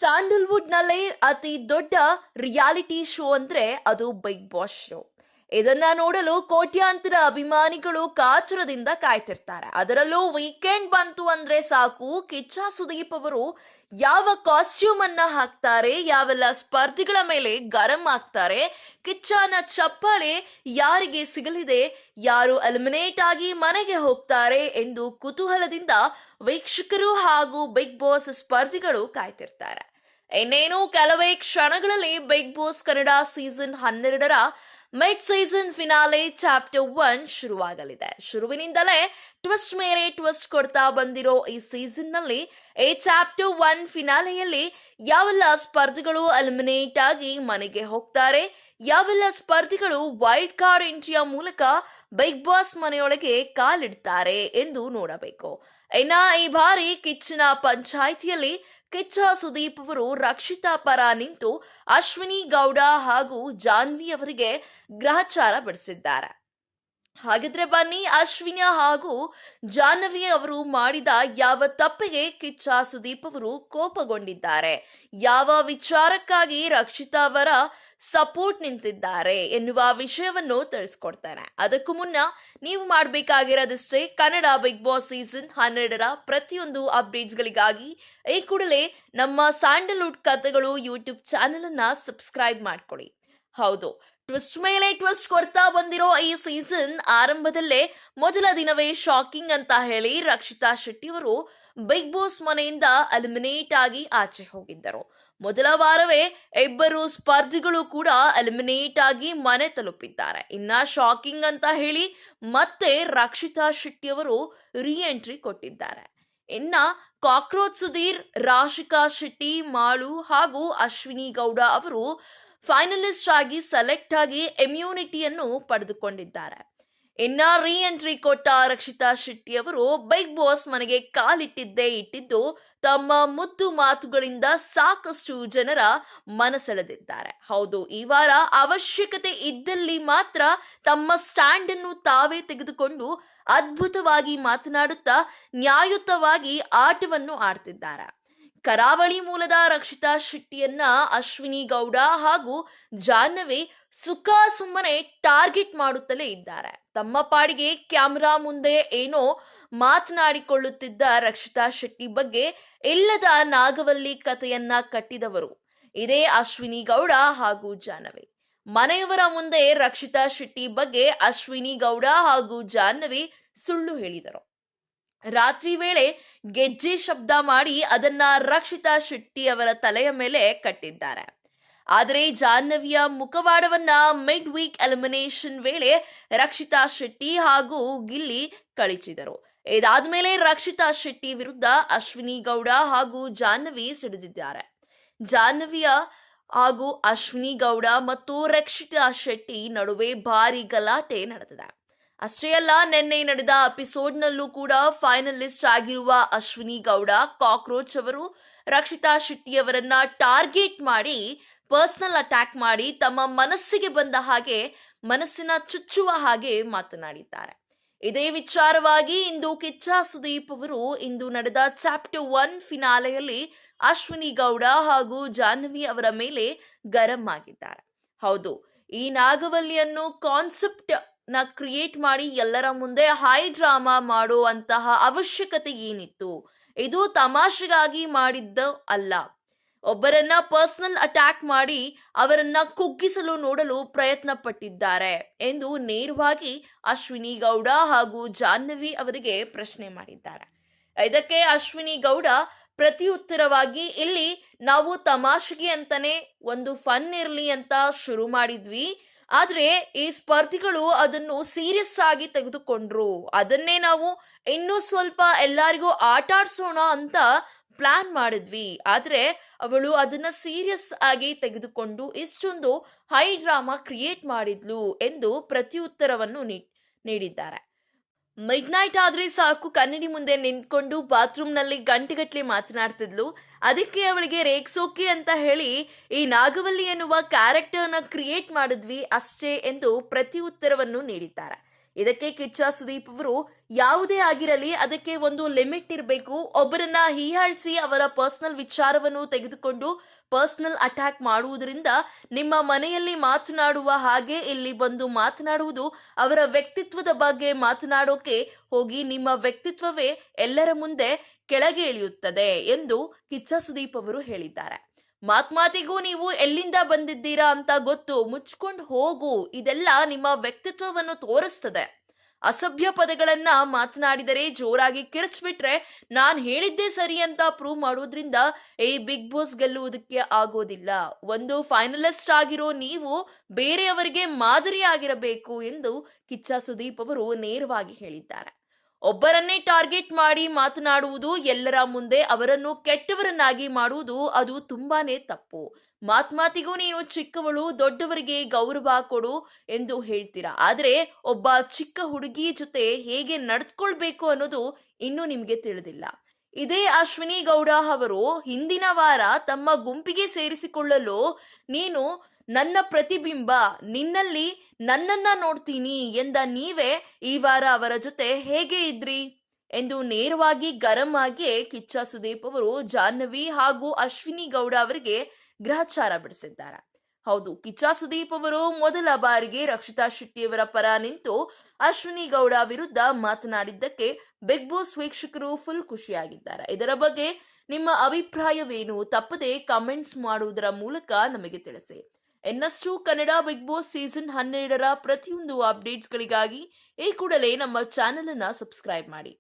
Sandalwood ನಲ್ಲಿ ಅತಿ ದೊಡ್ಡ ರಿಯಾಲಿಟಿ ಶೋ ಅಂದ್ರೆ ಅದು ಬಿಗ್ ಬಾಸ್ ಶೋ. ಇದನ್ನ ನೋಡಲು ಕೋಟ್ಯಾಂತರ ಅಭಿಮಾನಿಗಳು ಕಾತುರದಿಂದ ಕಾಯ್ತಿರ್ತಾರೆ. ಅದರಲ್ಲೂ ವೀಕೆಂಡ್ ಬಂತು ಅಂದ್ರೆ ಸಾಕು, ಕಿಚ್ಚ ಸುದೀಪ್ ಅವರು ಯಾವ ಕಾಸ್ಟ್ಯೂಮ್ ಅನ್ನ ಹಾಕ್ತಾರೆ, ಯಾವೆಲ್ಲ ಸ್ಪರ್ಧಿಗಳ ಮೇಲೆ ಗರಂ ಆಗ್ತಾರೆ, ಕಿಚ್ಚನ ಚಪ್ಪಾಳೆ ಯಾರಿಗೆ ಸಿಗಲಿದೆ, ಯಾರು ಎಲಿಮಿನೇಟ್ ಆಗಿ ಮನೆಗೆ ಹೋಗ್ತಾರೆ ಎಂದು ಕುತೂಹಲದಿಂದ ವೀಕ್ಷಕರು ಹಾಗೂ ಬಿಗ್ ಬಾಸ್ ಸ್ಪರ್ಧಿಗಳು ಕಾಯ್ತಿರ್ತಾರೆ. ಇನ್ನೇನು ಕೆಲವೇ ಕ್ಷಣಗಳಲ್ಲಿ ಬಿಗ್ ಬಾಸ್ ಕನ್ನಡ ಸೀಸನ್ 12ರ ಮಿಡ್ ಸೀಸನ್ ಫಿನಾಲೆ ಚಾಪ್ಟರ್ 1 ಶುರುವಾಗಲಿದೆ. ಶುರುವಿನಿಂದಲೇ ಟ್ವಿಸ್ಟ್ ಮೇಲೆ ಟ್ವಿಸ್ಟ್ ಕೊಡ್ತಾ ಬಂದಿರೋ ಈ ಸೀಸನ್ ನಲ್ಲಿ ಈ ಚಾಪ್ಟರ್ 1 ಫಿನಾಲೆಯಲ್ಲಿ ಯಾವೆಲ್ಲ ಸ್ಪರ್ಧಿಗಳು ಎಲಿಮಿನೇಟ್ ಆಗಿ ಮನೆಗೆ ಹೋಗ್ತಾರೆ, ಯಾವೆಲ್ಲ ಸ್ಪರ್ಧಿಗಳು ವೈಲ್ಡ್ ಕಾರ್ಡ್ ಎಂಟ್ರಿಯ ಮೂಲಕ ಬಿಗ್ ಬಾಸ್ ಮನೆಯೊಳಗೆ ಕಾಲಿಡ್ತಾರೆ ಎಂದು ನೋಡಬೇಕು. ಇನ್ನ ಈ ಬಾರಿ ಕಿಚ್ಚನ ಪಂಚಾಯಿತಿಯಲ್ಲಿ ಕಿಚ್ಚ ಸುದೀಪ್ ಅವರು ರಕ್ಷಿತಾ ಪರ ನಿಂತು ಅಶ್ವಿನಿ ಗೌಡ ಹಾಗೂ ಜಾನ್ವಿ ಅವರಿಗೆ ಗ್ರಹಚಾರ ಬಡಿಸಿದ್ದಾರೆ. ಹಾಗಿದ್ರೆ ಬನ್ನಿ, ಅಶ್ವಿನಿ ಹಾಗೂ ಜಾಹ್ನವಿ ಅವರು ಮಾಡಿದ ಯಾವ ತಪ್ಪಿಗೆ ಕಿಚ್ಚ ಸುದೀಪ್ ಅವರು ಕೋಪಗೊಂಡಿದ್ದಾರೆ, ಯಾವ ವಿಚಾರಕ್ಕಾಗಿ ರಕ್ಷಿತಾ ಅವರ ಸಪೋರ್ಟ್ ನಿಂತಿದ್ದಾರೆ ಎನ್ನುವ ವಿಷಯವನ್ನು ತಿಳಿಸ್ಕೊಡ್ತಾನೆ. ಅದಕ್ಕೂ ಮುನ್ನ ನೀವು ಮಾಡಬೇಕಾಗಿರೋದಿಷ್ಟೇ, ಕನ್ನಡ ಬಿಗ್ ಬಾಸ್ ಸೀಸನ್ 12ರ ಪ್ರತಿಯೊಂದು ಅಪ್ಡೇಟ್ಸ್ಗಳಿಗಾಗಿ ಈ ಕೂಡಲೇ ನಮ್ಮ ಸ್ಯಾಂಡಲ್ವುಡ್ ಕಥೆಗಳು ಯೂಟ್ಯೂಬ್ ಚಾನೆಲ್ ಅನ್ನ ಸಬ್ಸ್ಕ್ರೈಬ್ ಮಾಡ್ಕೊಳ್ಳಿ. ಹೌದು, ಟ್ವಿಸ್ಟ್ ಮೇಲೆ ಟ್ವಿಸ್ಟ್ ಕೊಡ್ತಾ ಬಂದಿರೋ ಈ ಸೀಸನ್ ಆರಂಭದಲ್ಲೇ ಮೊದಲ ದಿನವೇ ಶಾಕಿಂಗ್ ಅಂತ ಹೇಳಿ ರಕ್ಷಿತಾ ಶೆಟ್ಟಿ ಅವರು ಬಿಗ್ ಬಾಸ್ ಮನೆಯಿಂದ ಎಲಿಮಿನೇಟ್ ಆಗಿ ಆಚೆ ಹೋಗಿದ್ದರು. ಮೊದಲ ವಾರವೇ ಇಬ್ಬರು ಸ್ಪರ್ಧಿಗಳು ಕೂಡ ಎಲಿಮಿನೇಟ್ ಆಗಿ ಮನೆ ತಲುಪಿದ್ದಾರೆ. ಇನ್ನ ಶಾಕಿಂಗ್ ಅಂತ ಹೇಳಿ ಮತ್ತೆ ರಕ್ಷಿತಾ ಶೆಟ್ಟಿ ಅವರು ರೀ ಎಂಟ್ರಿ ಕೊಟ್ಟಿದ್ದಾರೆ. ಇನ್ನ ಕಾಕ್ರೋಚ್ ಸುಧೀರ್, ರಾಶಿಕಾ ಶೆಟ್ಟಿ, ಮಾಳು ಹಾಗೂ ಅಶ್ವಿನಿ ಗೌಡ ಅವರು ಫೈನಲಿಸ್ಟ್ ಆಗಿ ಸೆಲೆಕ್ಟ್ ಆಗಿ ಇಮ್ಯುನಿಟಿಯನ್ನು ಪಡೆದುಕೊಂಡಿದ್ದಾರೆ. ಇನ್ನ ರೀ ಎಂಟ್ರಿ ಕೊಟ್ಟ ರಕ್ಷಿತಾ ಶೆಟ್ಟಿ ಅವರು ಬಿಗ್ ಬಾಸ್ ಮನೆಗೆ ಇಟ್ಟಿದ್ದು ತಮ್ಮ ಮುದ್ದು ಮಾತುಗಳಿಂದ ಸಾಕಷ್ಟು ಜನರ ಮನಸೆಳೆದಿದ್ದಾರೆ. ಹೌದು, ಈ ವಾರ ಅವಶ್ಯಕತೆ ಇದ್ದಲ್ಲಿ ಮಾತ್ರ ತಮ್ಮ ಸ್ಟ್ಯಾಂಡ್ ಅನ್ನು ತಾವೇ ತೆಗೆದುಕೊಂಡು ಅದ್ಭುತವಾಗಿ ಮಾತನಾಡುತ್ತಾ ನ್ಯಾಯಯುತವಾಗಿ ಆಟವನ್ನು ಆಡ್ತಿದ್ದಾರೆ. ಕರಾವಳಿ ಮೂಲದ ರಕ್ಷಿತಾ ಶೆಟ್ಟಿಯನ್ನ ಅಶ್ವಿನಿ ಗೌಡ ಹಾಗೂ ಜಾಹ್ನವಿ ಸುಖ ಸುಮ್ಮನೆ ಟಾರ್ಗೆಟ್ ಮಾಡುತ್ತಲೇ ಇದ್ದಾರೆ. ತಮ್ಮ ಪಾಡಿಗೆ ಕ್ಯಾಮೆರಾ ಮುಂದೆ ಏನೋ ಮಾತನಾಡಿಕೊಳ್ಳುತ್ತಿದ್ದ ರಕ್ಷಿತಾ ಶೆಟ್ಟಿ ಬಗ್ಗೆ ಇಲ್ಲದ ನಾಗವಲ್ಲಿ ಕಥೆಯನ್ನ ಕಟ್ಟಿದವರು ಇದೇ ಅಶ್ವಿನಿ ಗೌಡ ಹಾಗೂ ಜಾಹ್ನವಿ. ಮನೆಯವರ ಮುಂದೆ ರಕ್ಷಿತಾ ಶೆಟ್ಟಿ ಬಗ್ಗೆ ಅಶ್ವಿನಿ ಗೌಡ ಹಾಗೂ ಜಾಹ್ನವಿ ಸುಳ್ಳು ಹೇಳಿದರು. ರಾತ್ರಿ ವೇಳೆ ಗೆಜ್ಜೆ ಶಬ್ದ ಮಾಡಿ ಅದನ್ನ ರಕ್ಷಿತಾ ಶೆಟ್ಟಿ ಅವರ ತಲೆಯ ಮೇಲೆ ಕಟ್ಟಿದ್ದಾರೆ. ಆದರೆ ಜಾಹ್ನವಿಯ ಮುಖವಾಡವನ್ನ ಮಿಡ್ ವೀಕ್ ಎಲಿಮಿನೇಷನ್ ವೇಳೆ ರಕ್ಷಿತಾ ಶೆಟ್ಟಿ ಹಾಗೂ ಗಿಲ್ಲಿ ಕಳಿಸಿದರು. ಇದಾದ್ಮೇಲೆ ರಕ್ಷಿತಾ ಶೆಟ್ಟಿ ವಿರುದ್ಧ ಅಶ್ವಿನಿ ಗೌಡ ಹಾಗೂ ಜಾಹ್ನವಿ ಸಿಡಿದಿದ್ದಾರೆ. ಜಾಹ್ನವಿಯ ಹಾಗೂ ಅಶ್ವಿನಿ ಗೌಡ ಮತ್ತು ರಕ್ಷಿತಾ ಶೆಟ್ಟಿ ನಡುವೆ ಭಾರಿ ಗಲಾಟೆ ನಡೆದಿದೆ. ಅಷ್ಟೇ ಅಲ್ಲ, ನಿನ್ನೆ ನಡೆದ ಎಪಿಸೋಡ್ನಲ್ಲೂ ಕೂಡ ಫೈನಲಿಸ್ಟ್ ಆಗಿರುವ ಅಶ್ವಿನಿ ಗೌಡ ಕಾಕ್ರೋಚ್ ಅವರು ರಕ್ಷಿತಾ ಶೆಟ್ಟಿ ಅವರನ್ನ ಟಾರ್ಗೆಟ್ ಮಾಡಿ ಪರ್ಸನಲ್ ಅಟ್ಯಾಕ್ ಮಾಡಿ ತಮ್ಮ ಮನಸ್ಸಿಗೆ ಬಂದ ಹಾಗೆ ಮನಸ್ಸಿನ ಚುಚ್ಚುವ ಹಾಗೆ ಮಾತನಾಡಿದ್ದಾರೆ. ಇದೇ ವಿಚಾರವಾಗಿ ಇಂದು ಕಿಚ್ಚ ಸುದೀಪ್ ಅವರು ಇಂದು ನಡೆದ ಚಾಪ್ಟರ್ 1 ಫಿನಾಲೆಯಲ್ಲಿ ಅಶ್ವಿನಿ ಗೌಡ ಹಾಗೂ ಜಾಹ್ನವಿ ಅವರ ಮೇಲೆ ಗರಂ ಆಗಿದ್ದಾರೆ. ಹೌದು, ಈ ನಾಗವಲ್ಲಿಯನ್ನು ಕಾನ್ಸೆಪ್ಟ್ ನ ಕ್ರಿಯೇಟ್ ಮಾಡಿ ಎಲ್ಲರ ಮುಂದೆ ಹೈ ಡ್ರಾಮಾ ಮಾಡುವಂತಹ ಅವಶ್ಯಕತೆ ಏನಿತ್ತು? ಇದು ತಮಾಷೆಗಾಗಿ ಮಾಡಿದ್ದ ಅಲ್ಲ. ಒಬ್ಬರನ್ನ ಪರ್ಸನಲ್ ಅಟ್ಯಾಕ್ ಮಾಡಿ ಅವರನ್ನ ಕುಗ್ಗಿಸಲು ನೋಡಲು ಪ್ರಯತ್ನ ಪಟ್ಟಿದ್ದಾರೆ ಎಂದು ನೇರವಾಗಿ ಅಶ್ವಿನಿ ಗೌಡ ಹಾಗೂ ಜಾಹ್ನವಿ ಅವರಿಗೆ ಪ್ರಶ್ನೆ ಮಾಡಿದ್ದಾರೆ. ಇದಕ್ಕೆ ಅಶ್ವಿನಿ ಗೌಡ ಪ್ರತಿ ಉತ್ತರವಾಗಿ, ಇಲ್ಲಿ ನಾವು ತಮಾಷೆಗೆ ಅಂತಾನೆ ಒಂದು ಫನ್ ಇರ್ಲಿ ಅಂತ ಶುರು ಮಾಡಿದ್ವಿ, ಆದ್ರೆ ಈ ಸ್ಪರ್ಧಿಗಳು ಅದನ್ನು ಸೀರಿಯಸ್ ಆಗಿ ತೆಗೆದುಕೊಂಡ್ರು. ಅದನ್ನೇ ನಾವು ಇನ್ನೂ ಸ್ವಲ್ಪ ಎಲ್ಲರಿಗೂ ಆಟ ಆಡ್ಸೋಣ ಅಂತ ಪ್ಲಾನ್ ಮಾಡಿದ್ವಿ, ಆದ್ರೆ ಅವಳು ಅದನ್ನ ಸೀರಿಯಸ್ ಆಗಿ ತೆಗೆದುಕೊಂಡು ಇಷ್ಟೊಂದು ಹೈ ಡ್ರಾಮಾ ಕ್ರಿಯೇಟ್ ಮಾಡಿದ್ಲು ಎಂದು ಪ್ರತಿ ಉತ್ತರವನ್ನು ನೀಡಿದ್ದಾರೆ. ಮಿಡ್ ನೈಟ್ ಆದ್ರೆ ಸಾಕು, ಕನ್ನಡಿ ಮುಂದೆ ನಿಂತ್ಕೊಂಡು ಬಾತ್ರೂಮ್ ನಲ್ಲಿ ಗಂಟೆಗಟ್ಟಲೆ ಮಾತನಾಡ್ತಿದ್ಲು. ಅದಕ್ಕೆ ಅವಳಿಗೆ ರೇಗ್ಸೋಕೆ ಅಂತ ಹೇಳಿ ಈ ನಾಗವಲ್ಲಿ ಎನ್ನುವ ಕ್ಯಾರೆಕ್ಟರ್ನ ಕ್ರಿಯೇಟ್ ಮಾಡಿದ್ವಿ ಅಷ್ಟೇ ಎಂದು ಪ್ರತಿ ಉತ್ತರವನ್ನು ನೀಡಿದ್ದಾರೆ. ಇದಕ್ಕೆ ಕಿಚ್ಚ ಸುದೀಪ್ ಅವರು ಯಾವುದೇ ಆಗಿರಲಿ ಅದಕ್ಕೆ ಒಂದು ಲಿಮಿಟ್ ಇರಬೇಕು. ಒಬ್ಬರನ್ನ ಹೀಯಾಳಿಸಿ ಅವರ ಪರ್ಸನಲ್ ವಿಚಾರವನ್ನು ತೆಗೆದುಕೊಂಡು ಪರ್ಸನಲ್ ಅಟ್ಯಾಕ್ ಮಾಡುವುದರಿಂದ ನಿಮ್ಮ ಮನೆಯಲ್ಲಿ ಮಾತನಾಡುವ ಹಾಗೆ ಇಲ್ಲಿ ಬಂದು ಮಾತನಾಡುವುದು ಅವರ ವ್ಯಕ್ತಿತ್ವದ ಬಗ್ಗೆ ಮಾತನಾಡೋಕೆ ಹೋಗಿ ನಿಮ್ಮ ವ್ಯಕ್ತಿತ್ವವೇ ಎಲ್ಲರ ಮುಂದೆ ಕೆಳಗೆ ಇಳಿಯುತ್ತದೆ ಎಂದು ಕಿಚ್ಚ ಸುದೀಪ್ ಅವರು ಹೇಳಿದ್ದಾರೆ. ಮಾತಿಗೂ ನೀವು ಎಲ್ಲಿಂದ ಬಂದಿದ್ದೀರಾ ಅಂತ ಗೊತ್ತು, ಮುಚ್ಕೊಂಡು ಹೋಗು, ಇದೆಲ್ಲ ನಿಮ್ಮ ವ್ಯಕ್ತಿತ್ವವನ್ನು ತೋರಿಸ್ತದೆ. ಅಸಭ್ಯ ಪದಗಳನ್ನ ಮಾತನಾಡಿದರೆ ಜೋರಾಗಿ ಕಿರ್ಚ್ಬಿಟ್ರೆ ನಾನ್ ಹೇಳಿದ್ದೇ ಸರಿ ಅಂತ ಪ್ರೂವ್ ಮಾಡೋದ್ರಿಂದ ಈ ಬಿಗ್ ಬಾಸ್ ಗೆಲ್ಲುವುದಕ್ಕೆ ಆಗೋದಿಲ್ಲ. ಒಂದು ಫೈನಲಿಸ್ಟ್ ಆಗಿರೋ ನೀವು ಬೇರೆಯವರಿಗೆ ಮಾದರಿ ಆಗಿರಬೇಕು ಎಂದು ಕಿಚ್ಚ ಸುದೀಪ್ ಅವರು ನೇರವಾಗಿ ಹೇಳಿದ್ದಾರೆ. ಒಬ್ಬರನ್ನೇ ಟಾರ್ಗೆಟ್ ಮಾಡಿ ಮಾತನಾಡುವುದು, ಎಲ್ಲರ ಮುಂದೆ ಅವರನ್ನು ಕೆಟ್ಟವರನ್ನಾಗಿ ಮಾಡುವುದು ಅದು ತುಂಬಾನೇ ತಪ್ಪು. ಮಾತಿಗೂ ನೀನು ಚಿಕ್ಕವಳು, ದೊಡ್ಡವರಿಗೆ ಗೌರವ ಕೊಡು ಎಂದು ಹೇಳ್ತೀರಾ. ಆದ್ರೆ ಒಬ್ಬ ಚಿಕ್ಕ ಹುಡುಗಿ ಜೊತೆ ಹೇಗೆ ನಡೆದುಕೊಳ್ಬೇಕು ಅನ್ನೋದು ಇನ್ನೂ ನಿಮ್ಗೆ ತಿಳಿದಿಲ್ಲ. ಇದೇ ಅಶ್ವಿನಿ ಗೌಡ ಅವರು ಹಿಂದಿನ ವಾರ ತಮ್ಮ ಗುಂಪಿಗೆ ಸೇರಿಸಿಕೊಳ್ಳಲು ನೀನು ನನ್ನ ಪ್ರತಿಬಿಂಬ, ನಿನ್ನಲ್ಲಿ ನನ್ನನ್ನ ನೋಡ್ತೀನಿ ಎಂದ ನೀವೇ ಈ ವಾರ ಅವರ ಜೊತೆ ಹೇಗೆ ಇದ್ರಿ ಎಂದು ನೇರವಾಗಿ ಗರಂ ಆಗಿ ಕಿಚ್ಚ ಸುದೀಪ್ ಅವರು ಜಾಹ್ನವಿ ಹಾಗೂ ಅಶ್ವಿನಿ ಗೌಡ ಅವರಿಗೆ ಗ್ರಹಚಾರ ಬಿಡಿಸಿದ್ದಾರೆ. ಹೌದು, ಕಿಚ್ಚ ಸುದೀಪ್ ಅವರು ಮೊದಲ ಬಾರಿಗೆ ರಕ್ಷಿತಾ ಶೆಟ್ಟಿಯವರ ಪರ ನಿಂತು ಅಶ್ವಿನಿ ಗೌಡ ವಿರುದ್ಧ ಮಾತನಾಡಿದ್ದಕ್ಕೆ ಬಿಗ್ ಬಾಸ್ ವೀಕ್ಷಕರು ಫುಲ್ ಖುಷಿಯಾಗಿದ್ದಾರೆ. ಇದರ ಬಗ್ಗೆ ನಿಮ್ಮ ಅಭಿಪ್ರಾಯವೇನು? ತಪ್ಪದೆ ಕಮೆಂಟ್ಸ್ ಮಾಡುವುದರ ಮೂಲಕ ನಮಗೆ ತಿಳಿಸಿ. ಇನ್ನಷ್ಟು ಕನ್ನಡ ಬಿಗ್ ಬಾಸ್ ಸೀಸನ್ 12ರ ಪ್ರತಿಯೊಂದು ಅಪ್ಡೇಟ್ಸ್ಗಳಿಗಾಗಿ ಈ ಕೂಡಲೇ ನಮ್ಮ ಚಾನೆಲ್ ಅನ್ನ ಸಬ್ಸ್ಕ್ರೈಬ್ ಮಾಡಿ.